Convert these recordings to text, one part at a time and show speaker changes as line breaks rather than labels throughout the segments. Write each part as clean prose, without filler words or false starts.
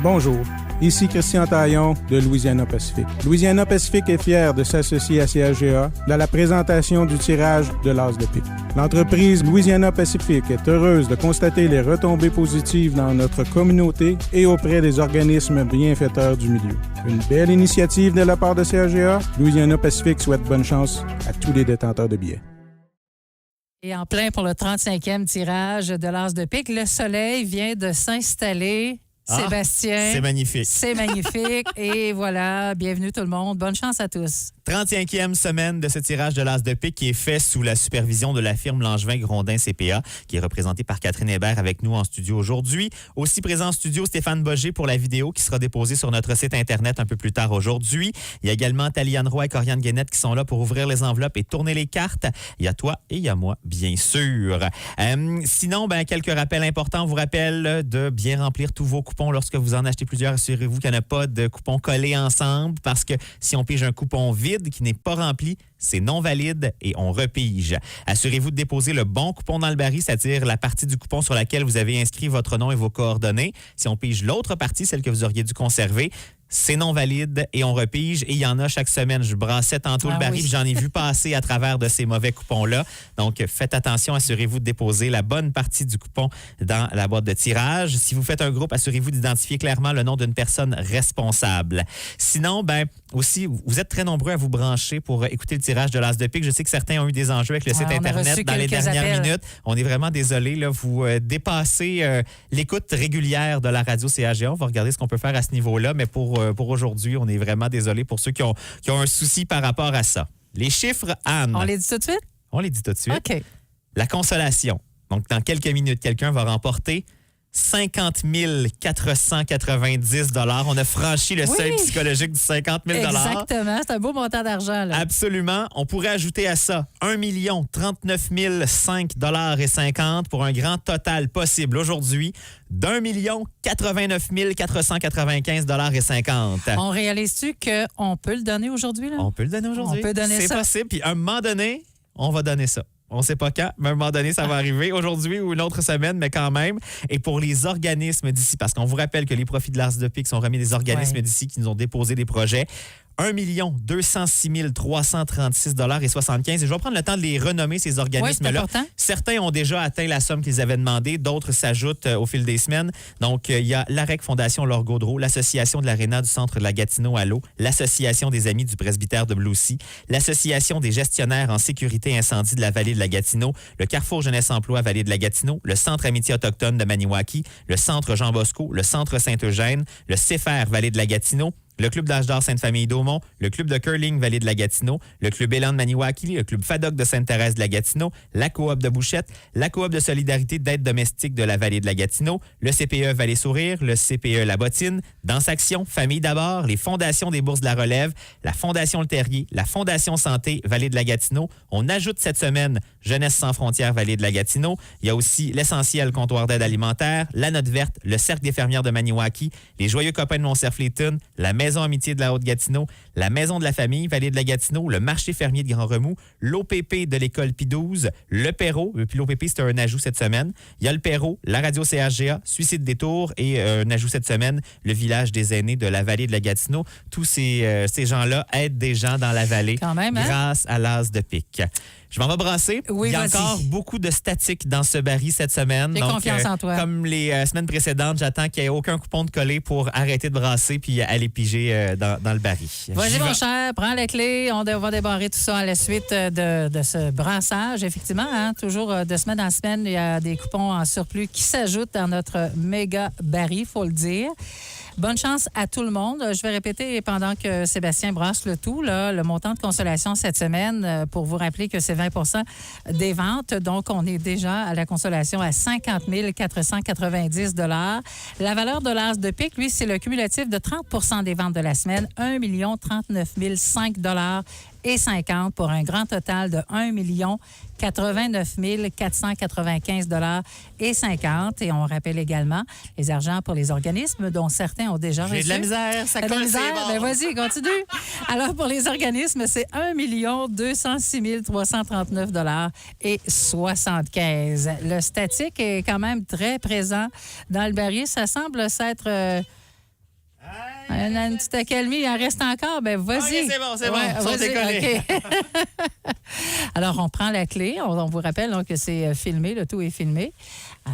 Bonjour, ici Christian Taillon de Louisiana Pacific. Louisiana Pacific est fier de s'associer à CHGA dans la présentation du tirage de l'As de pique. L'entreprise Louisiana Pacific est heureuse de constater les retombées positives dans notre communauté et auprès des organismes bienfaiteurs du milieu. Une belle initiative de la part de CHGA. Louisiana Pacific souhaite bonne chance à tous les détenteurs de billets.
Et en plein pour le 35e tirage de l'As de pique, le soleil vient de s'installer. Sébastien.
C'est magnifique.
C'est magnifique. Et voilà, bienvenue tout le monde. Bonne chance à tous.
35e semaine de ce tirage de l'As de pique qui est fait sous la supervision de la firme Langevin-Grondin CPA, qui est représentée par Catherine Hébert avec nous en studio aujourd'hui. Aussi présent en studio, Stéphane Boger pour la vidéo qui sera déposée sur notre site Internet un peu plus tard aujourd'hui. Il y a également Taliane Roy et Corianne Guénette qui sont là pour ouvrir les enveloppes et tourner les cartes. Il y a toi et il y a moi, bien sûr. Sinon, quelques rappels importants. On vous rappelle de bien remplir tous vos coupons lorsque vous en achetez plusieurs. Assurez-vous qu'il n'y en a pas de coupons collés ensemble parce que si on pige un coupon vide qui n'est pas rempli, c'est non valide et on repige. Assurez-vous de déposer le bon coupon dans le baril, c'est-à-dire la partie du coupon sur laquelle vous avez inscrit votre nom et vos coordonnées. Si on pige l'autre partie, celle que vous auriez dû conserver, c'est non valide et on repige. Et il y en a chaque semaine. Je brassais tantôt le baril, puis j'en ai vu passer à travers de ces mauvais coupons-là. Donc, faites attention. Assurez-vous de déposer la bonne partie du coupon dans la boîte de tirage. Si vous faites un groupe, assurez-vous d'identifier clairement le nom d'une personne responsable. Sinon, aussi, vous êtes très nombreux à vous brancher pour écouter le tirage de l'As de pique. Je sais que certains ont eu des enjeux avec le site Internet dans les dernières minutes. On est vraiment désolé. Là, vous dépassez l'écoute régulière de la radio CHGA. On va regarder ce qu'on peut faire à ce niveau-là, mais pour aujourd'hui, on est vraiment désolé pour ceux qui ont un souci par rapport à ça. Les chiffres, Anne.
On les dit tout de suite?
On les dit tout de suite.
OK.
La consolation. Donc, dans quelques minutes, quelqu'un va remporter 50 490 $. On a franchi le seuil psychologique du 50 000 $.
Exactement. C'est un beau montant d'argent, là.
Absolument. On pourrait ajouter à ça 1 039 005 $ et 50 pour un grand total possible aujourd'hui d'1 089 495 $ et 50.
On réalise-tu qu'on peut le donner aujourd'hui, là?
On peut le donner aujourd'hui.
On peut donner ça.
C'est possible. Puis à un moment donné, on va donner ça. On ne sait pas quand, mais à un moment donné, ça va arriver aujourd'hui ou une autre semaine, mais quand même. Et pour les organismes d'ici, parce qu'on vous rappelle que les profits de l'As de pique sont remis des organismes d'ici qui nous ont déposé des projets. 1 206 336 $ et 75. Et je vais prendre le temps de les renommer, ces organismes-là. Certains ont déjà atteint la somme qu'ils avaient demandée. D'autres s'ajoutent au fil des semaines. Donc, il y a l'AREC Fondation Laure Gaudreau, l'Association de l'Aréna du Centre de la Gatineau à l'eau, l'Association des Amis du Presbytère de Bloussy, l'Association des gestionnaires en sécurité incendie de la Vallée de la Gatineau, le Carrefour Jeunesse Emploi Vallée de la Gatineau, le Centre Amitié Autochtone de Maniwaki, le Centre Jean Bosco, le Centre Saint-Eugène, le CFR Vallée de la Gatineau, le Club d'âge d'or Sainte-Famille d'Aumont, le Club de curling Vallée de la Gatineau, le Club Élan de Maniwaki, le Club FADOC de Sainte-Thérèse de la Gatineau, la Coop de Bouchette, la Coop de solidarité d'aide domestique de la Vallée de la Gatineau, le CPE Vallée Sourire, le CPE La Bottine, Danse Action, Famille d'abord, les fondations des bourses de la relève, la Fondation Le Terrier, la Fondation Santé Vallée de la Gatineau. On ajoute cette semaine Jeunesse sans frontières Vallée de la Gatineau. Il y a aussi l'Essentiel Comptoir d'aide alimentaire, la Note verte, le Cercle des fermières de Maniwaki, les Joyeux copains de Montcerf-Létune, la Maison Amitié de la Haute-Gatineau, la Maison de la Famille Vallée de la Gatineau, le Marché fermier de Grand-Remous, l'OPP de l'école Pie-12, le Perrot, puis l'OPP, c'était un ajout cette semaine. Il y a le Perrot, la radio CHGA, Suicide des Tours et un ajout cette semaine, le Village des aînés de la Vallée de la Gatineau. Tous ces gens-là aident des gens dans la vallée grâce à l'As de pique. Je m'en vais brasser.
Oui,
il y a encore beaucoup de statiques dans ce baril cette semaine.
J'ai confiance en toi.
Comme les semaines précédentes, j'attends qu'il n'y ait aucun coupon de collé pour arrêter de brasser puis aller piger dans le baril.
Vas-y, mon cher, prends les clés. On va débarrer tout ça à la suite de ce brassage. Effectivement, toujours de semaine en semaine, il y a des coupons en surplus qui s'ajoutent dans notre méga baril, il faut le dire. Bonne chance à tout le monde. Je vais répéter pendant que Sébastien brasse le tout, là, le montant de consolation cette semaine pour vous rappeler que c'est 20 des ventes. Donc, on est déjà à la consolation à 50 490 $. La valeur de l'As de pique, lui, c'est le cumulatif de 30 des ventes de la semaine, 1 039 005 $ et 50 pour un grand total de 1 89 495 $ et 50. Et on rappelle également les argents pour les organismes dont certains ont déjà reçu.
J'ai de la misère, ça colle, c'est bon.
Ben vas-y, continue. Alors, pour les organismes, c'est 1 206 339 $ et 75. Le statique est quand même très présent dans le baril. Ça semble s'être Une petite accalmie, il en reste encore. Ben vas-y.
OK, c'est bon.
Ouais,
Ils sont décollés.
OK. Alors, on prend la clé. On vous rappelle donc, que c'est filmé, le tout est filmé.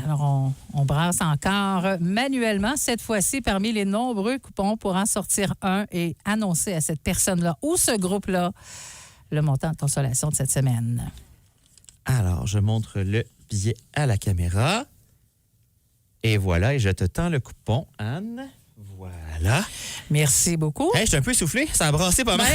Alors, on brasse encore manuellement, cette fois-ci, parmi les nombreux coupons pour en sortir un et annoncer à cette personne-là ou ce groupe-là le montant de consolation de cette semaine.
Alors, je montre le billet à la caméra. Et voilà, et je te tends le coupon, Anne. Voilà.
Merci beaucoup.
Hey, je suis un peu essoufflé. Ça a brassé pas mal.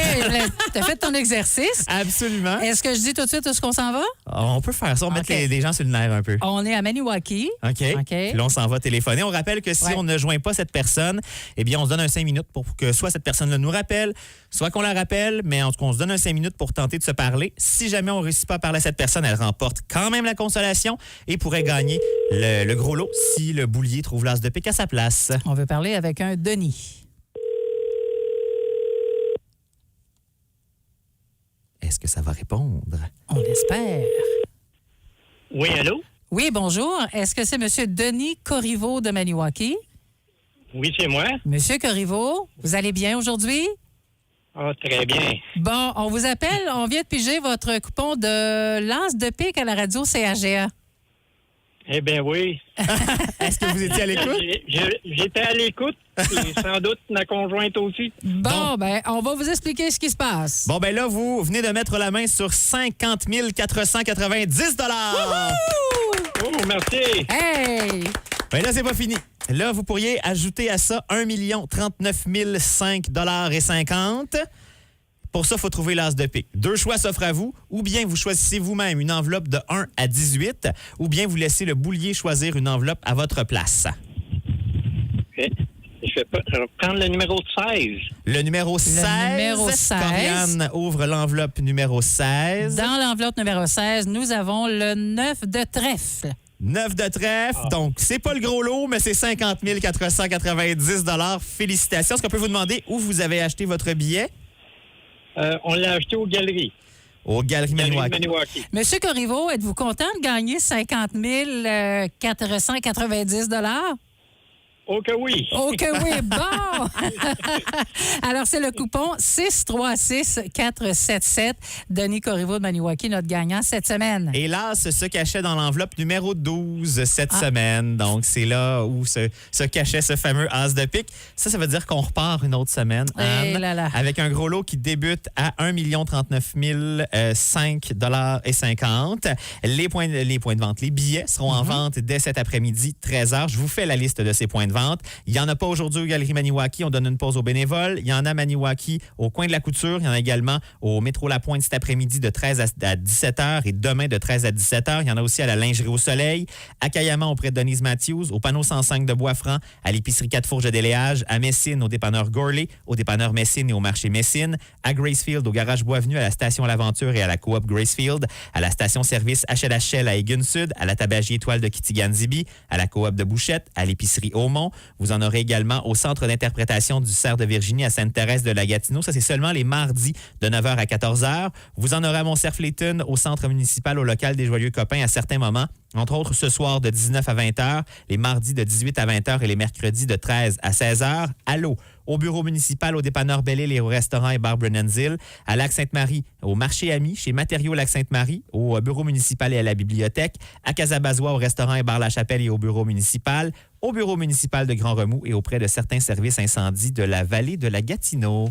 Tu as fait ton exercice.
Absolument.
Est-ce que je dis tout de suite où est-ce qu'on s'en va?
On peut faire ça. On met les gens sur le nerf un peu.
On est à Maniwaki.
OK. Puis là, on s'en va téléphoner. On rappelle que si on ne joint pas cette personne, eh bien, on se donne un 5 minutes pour que soit cette personne-là nous rappelle, soit qu'on la rappelle, mais en tout cas, on se donne un 5 minutes pour tenter de se parler. Si jamais on ne réussit pas à parler à cette personne, elle remporte quand même la consolation et pourrait gagner le gros lot si le boulier trouve l'as de pique à sa place.
On veut parler avec un Denis.
Est-ce que ça va répondre?
On l'espère.
Oui, allô?
Oui, bonjour. Est-ce que c'est M. Denis Corriveau de Maniwaki?
Oui, c'est moi.
Monsieur Corriveau, vous allez bien aujourd'hui?
Ah, très bien.
Bon, on vous appelle. On vient de piger votre coupon de lance de pique à la radio CRGA.
Eh bien, oui.
Est-ce que vous étiez à l'écoute?
J'étais à l'écoute et sans doute ma conjointe aussi.
Bon, ben, on va vous expliquer ce qui se passe.
Bon, ben là, vous venez de mettre la main sur 50 490
Oh, merci.
Hey!
Ben là, c'est pas fini. Là, vous pourriez ajouter à ça 1 039 005,50 $. Pour ça, il faut trouver l'as de pique. 2 choix s'offrent à vous. Ou bien vous choisissez vous-même une enveloppe de 1 à 18, ou bien vous laissez le boulier choisir une enveloppe à votre place.
Okay. Je vais prendre le numéro 16.
Le numéro 16.
numéro 16.
Corianne ouvre l'enveloppe numéro 16.
Dans l'enveloppe numéro 16, nous avons le 9 de trèfle.
9 de trèfle. Donc, c'est pas le gros lot, mais c'est 50 490 $. Félicitations. Est-ce qu'on peut vous demander où vous avez acheté votre billet?
On l'a acheté aux galeries.
Aux Galeries Maniwaki.
Monsieur Corriveau, êtes-vous content de gagner 50 490 $?
Oh que oui.
Oh que oui, bon! Alors, c'est le coupon 636477. Denis Corriveau de Maniwaki, notre gagnant cette semaine.
Et là, se cachait dans l'enveloppe numéro 12 cette semaine. Donc, c'est là où se cachait ce fameux as de pique. Ça veut dire qu'on repart une autre semaine, Anne, avec un gros lot qui débute à 1 039 005,50 $. Les points de vente, les billets seront en vente dès cet après-midi, 13h. Je vous fais la liste de ces points de vente. Il n'y en a pas aujourd'hui aux Galeries Maniwaki. On donne une pause aux bénévoles. Il y en a à Maniwaki au coin de la Couture. Il y en a également au métro La Pointe cet après-midi de 13 à 17h et demain de 13 à 17h. Il y en a aussi à la Lingerie au Soleil, à Cayamant auprès de Denise Matthews, au panneau 105 de Bois-Franc, à l'épicerie 4 Fourches de Déléage, à Messine, au dépanneur Gourlay, au dépanneur Messine et au marché Messine, à Gracefield, au garage Boisvenu, à la station L'Aventure et à la coop Gracefield, à la station-service HLHL à Egun Sud, à la tabagie Étoile de Kitigan-Zibi, à la coop de Bouchette, à l'épicerie Aumont. Vous en aurez également au centre d'interprétation du Cerf de Virginie à Sainte-Thérèse de la Gatineau. Ça, c'est seulement les mardis de 9h à 14h. Vous en aurez à Mont-Cerf-Létune, au centre municipal, au local des Joyeux Copains à certains moments. Entre autres, ce soir de 19 à 20h, les mardis de 18 à 20h et les mercredis de 13 à 16h. Allô, au bureau municipal, au dépanneur Belle-Île et au restaurant et bar Brennan's-Hill, à Lac-Sainte-Marie, au marché Ami, chez Matériaux Lac-Sainte-Marie, au bureau municipal et à la bibliothèque, à Casabazois, au restaurant et bar La Chapelle et au bureau municipal, au bureau municipal de Grand Remous et auprès de certains services incendies de la vallée de la Gatineau.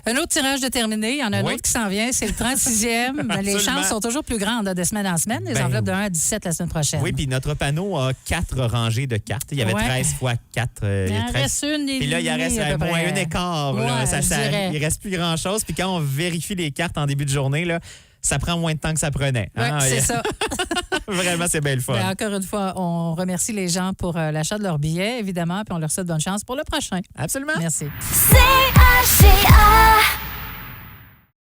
Un autre tirage de terminé. Il y en a un autre qui s'en vient. C'est le 36e. Les chances sont toujours plus grandes de semaine en semaine. Les enveloppes de 1 à 17 la semaine prochaine.
Oui, puis notre panneau a 4 rangées de cartes. Il y avait 13 fois 4.
Il en reste une et
puis là, il en reste un écart. Là, il reste plus grand-chose. Puis quand on vérifie les cartes en début de journée, là, ça prend moins de temps que ça prenait.
Oui, c'est ça.
Vraiment, c'est belle fun.
Encore une fois, on remercie les gens pour l'achat de leurs billets, évidemment, puis on leur souhaite bonne chance pour le prochain.
Absolument.
Merci.
CHGA